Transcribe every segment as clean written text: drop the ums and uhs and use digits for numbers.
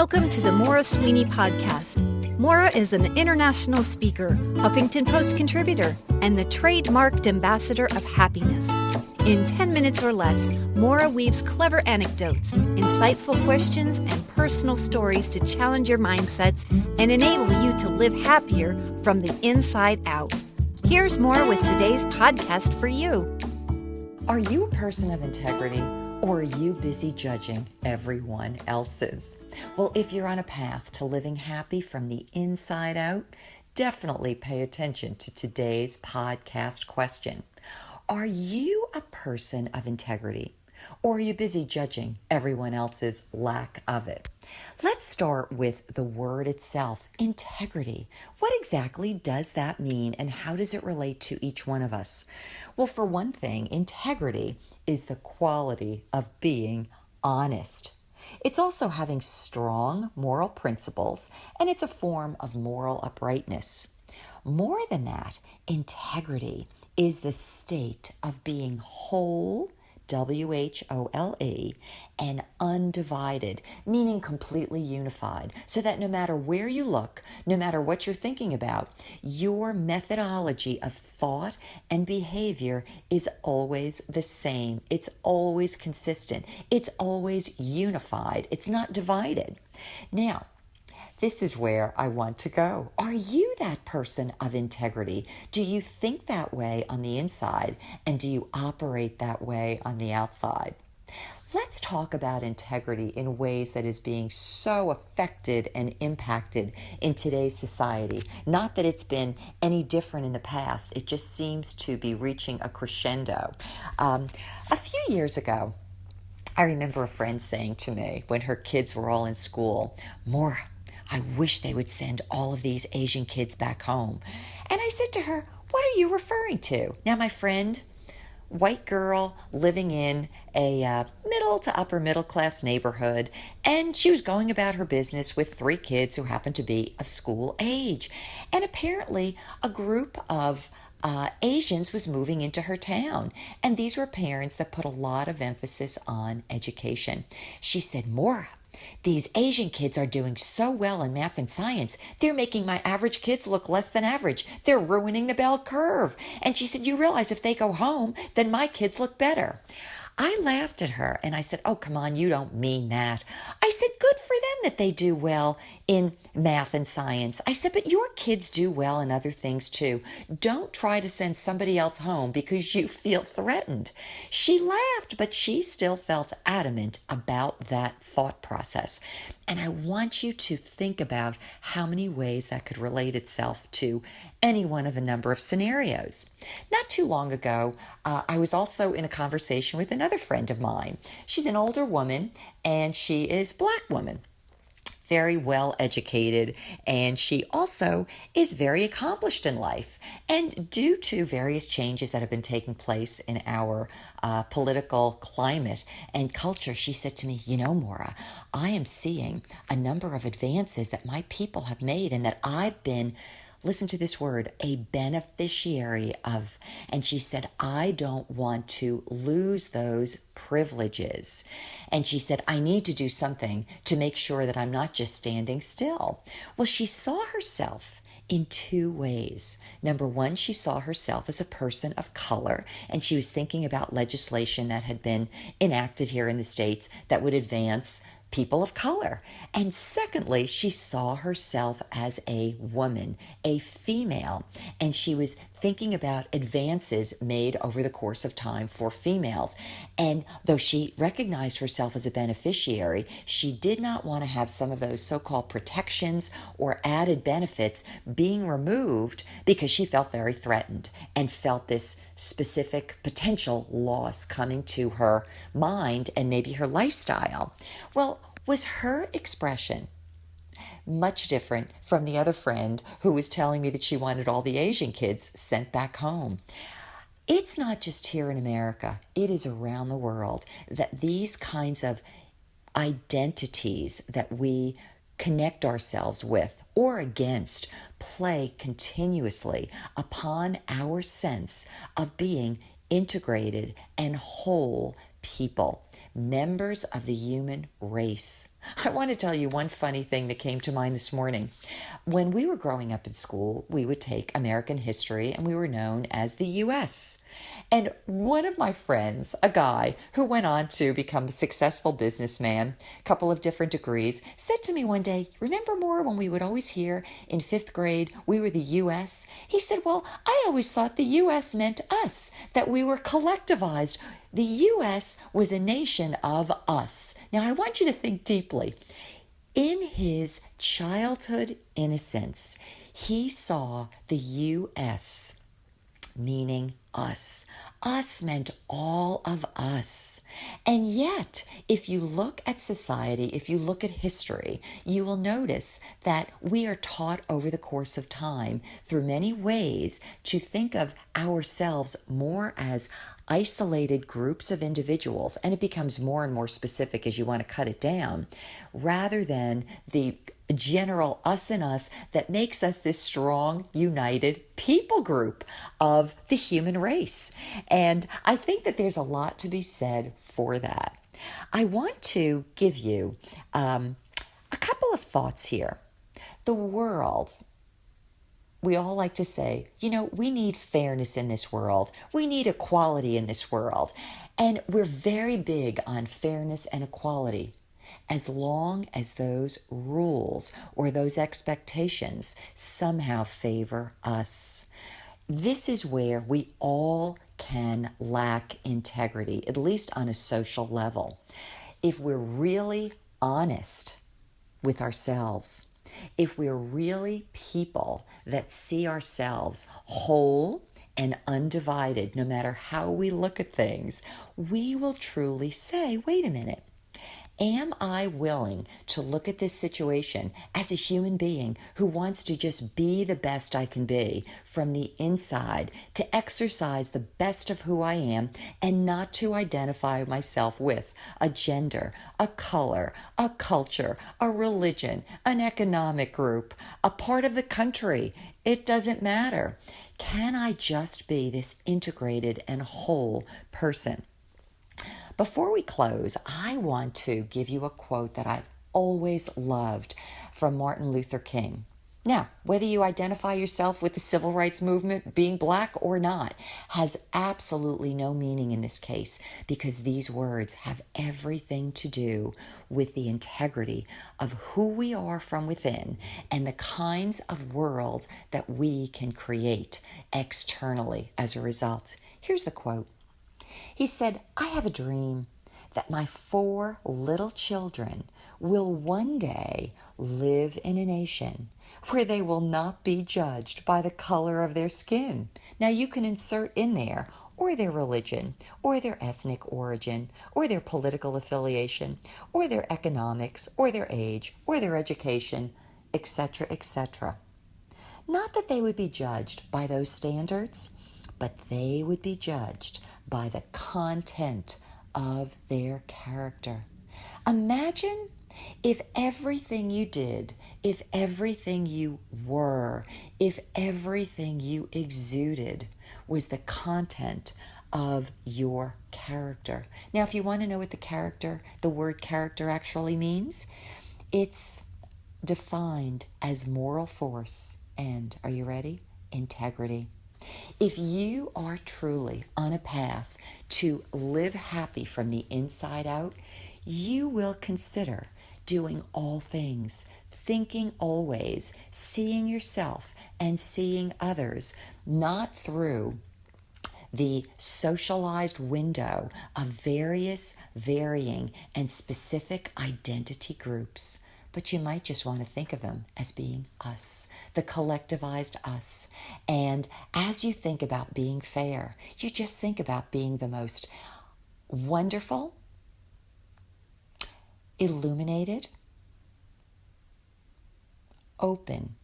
Welcome to the Maura Sweeney Podcast. Maura is an international speaker, Huffington Post contributor, and the trademarked ambassador of happiness. In 10 minutes or less, Maura weaves clever anecdotes, insightful questions, and personal stories to challenge your mindsets and enable you to live happier from the inside out. Here's Maura with today's podcast for you. Are you a person of integrity, or are you busy judging everyone else's? Well, if you're on a path to living happy from the inside out, definitely pay attention to today's podcast question. Are you a person of integrity, or are you busy judging everyone else's lack of it? Let's start with the word itself, integrity. What exactly does that mean, and how does it relate to each one of us? Well, for one thing, integrity is the quality of being honest. It's also having strong moral principles, and it's a form of moral uprightness. More than that, integrity is the state of being whole, W-H-O-L-E, and undivided, meaning completely unified, so that no matter where you look, no matter what you're thinking about, your methodology of thought and behavior is always the same. It's always consistent. It's always unified. It's not divided. Now, this is where I want to go. Are you that person of integrity? Do you think that way on the inside, and do you operate that way on the outside? Let's talk about integrity in ways that is being so affected and impacted in today's society. Not that it's been any different in the past. It just seems to be reaching a crescendo. A few years ago, I remember a friend saying to me when her kids were all in school, "Maura, I wish they would send all of these Asian kids back home." And I said to her, "What are you referring to?" Now, my friend, white girl living in a middle to upper middle class neighborhood, and she was going about her business with 3 kids who happened to be of school age. And apparently a group of Asians was moving into her town. And these were parents that put a lot of emphasis on education. She said, "Maura, these Asian kids are doing so well in math and science. They're making my average kids look less than average. They're ruining the bell curve." And she said, "You realize if they go home, then my kids look better." I laughed at her and I said, "Oh, come on, you don't mean that." I said, "Good for them that they do well in math and science." I said, "But your kids do well in other things too. Don't try to send somebody else home because you feel threatened." She laughed, but she still felt adamant about that thought process. And I want you to think about how many ways that could relate itself to any one of a number of scenarios. Not too long ago, I was also in a conversation with another friend of mine. She's an older woman, and she is a Black woman, very well educated, and she also is very accomplished in life. And due to various changes that have been taking place in our political climate and culture, she said to me, "You know, Maura, I am seeing a number of advances that my people have made and that I've been," listen to this word, "a beneficiary of." And she said, "I don't want to lose those privileges." And she said, "I need to do something to make sure that I'm not just standing still." Well, she saw herself in 2 ways. Number one, she saw herself as a person of color, and she was thinking about legislation that had been enacted here in the States that would advance people of color. And secondly, she saw herself as a woman, a female, and she was thinking about advances made over the course of time for females. And though she recognized herself as a beneficiary, she did not want to have some of those so-called protections or added benefits being removed because she felt very threatened and felt this specific potential loss coming to her mind and maybe her lifestyle. Well, was her expression much different from the other friend who was telling me that she wanted all the Asian kids sent back home? It's not just here in America, it is around the world that these kinds of identities that we connect ourselves with or against play continuously upon our sense of being integrated and whole people, members of the human race. I want to tell you one funny thing that came to mind this morning. When we were growing up in school, we would take American history and we were known as the U.S. And one of my friends, a guy who went on to become a successful businessman, a couple of different degrees, said to me one day, remember more when we would always hear in fifth grade, we were the U.S.? He said, well, I always thought the U.S. meant us, that we were collectivized. The U.S. was a nation of us. Now, I want you to think deeply. In his childhood innocence, he saw the U.S. meaning us. Us meant all of us. And yet, if you look at society, if you look at history, you will notice that we are taught over the course of time through many ways to think of ourselves more as isolated groups of individuals, and it becomes more and more specific as you want to cut it down, rather than the general us and us that makes us this strong, united people group of the human race. And I think that there's a lot to be said for that. I want to give you a couple of thoughts here. The world, we all like to say, we need fairness in this world. We need equality in this world. And we're very big on fairness and equality, as long as those rules or those expectations somehow favor us. This is where we all can lack integrity, at least on a social level. If we're really honest with ourselves, if we're really people that see ourselves whole and undivided, no matter how we look at things, we will truly say, wait a minute, am I willing to look at this situation as a human being who wants to just be the best I can be from the inside, to exercise the best of who I am and not to identify myself with a gender, a color, a culture, a religion, an economic group, a part of the country? It doesn't matter. Can I just be this integrated and whole person? Before we close, I want to give you a quote that I've always loved from Martin Luther King. Now, whether you identify yourself with the civil rights movement, being black or not, has absolutely no meaning in this case, because these words have everything to do with the integrity of who we are from within and the kinds of world that we can create externally as a result. Here's the quote. He said, I have a dream that my 4 little children will one day live in a nation where they will not be judged by the color of their skin. Now you can insert in there, or their religion, or their ethnic origin, or their political affiliation, or their economics, or their age, or their education, etc., etc. Not that they would be judged by those standards, but they would be judged by the content of their character. Imagine if everything you did, if everything you were, if everything you exuded was the content of your character. Now, if you want to know what the word character actually means, it's defined as moral force and, are you ready? Integrity. If you are truly on a path to live happy from the inside out, you will consider doing all things, thinking always, seeing yourself and seeing others, not through the socialized window of various, varying, and specific identity groups. But you might just want to think of them as being us, the collectivized us. And as you think about being fair, you just think about being the most wonderful, illuminated, open,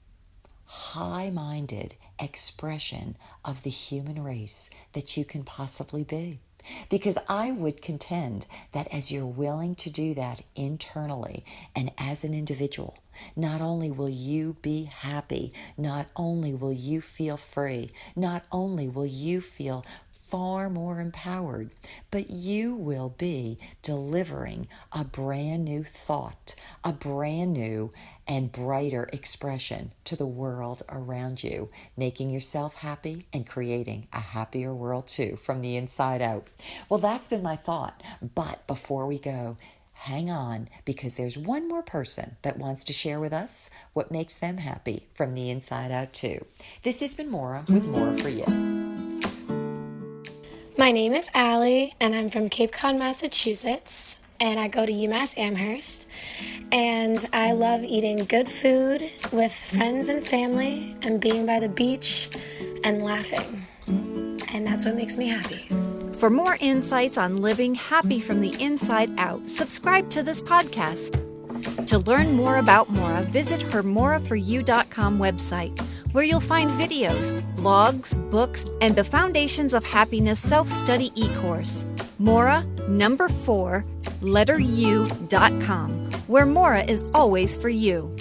high-minded expression of the human race that you can possibly be. Because I would contend that as you're willing to do that internally and as an individual, not only will you be happy, not only will you feel free, not only will you feel far more empowered, but you will be delivering a brand new thought, a brand new and brighter expression to the world around you, making yourself happy and creating a happier world too from the inside out. Well, that's been my thought. But before we go, hang on, because there's one more person that wants to share with us what makes them happy from the inside out too. This has been Maura with More for You. My name is Allie, and I'm from Cape Cod, Massachusetts, and I go to UMass Amherst, and I love eating good food with friends and family and being by the beach and laughing, and that's what makes me happy. For more insights on living happy from the inside out, subscribe to this podcast. To learn more about Maura, visit her moraforyou.com website, where you'll find videos, blogs, books, and the Foundations of Happiness self-study e-course. Maura, 4, letter U.com, where Maura is always for you.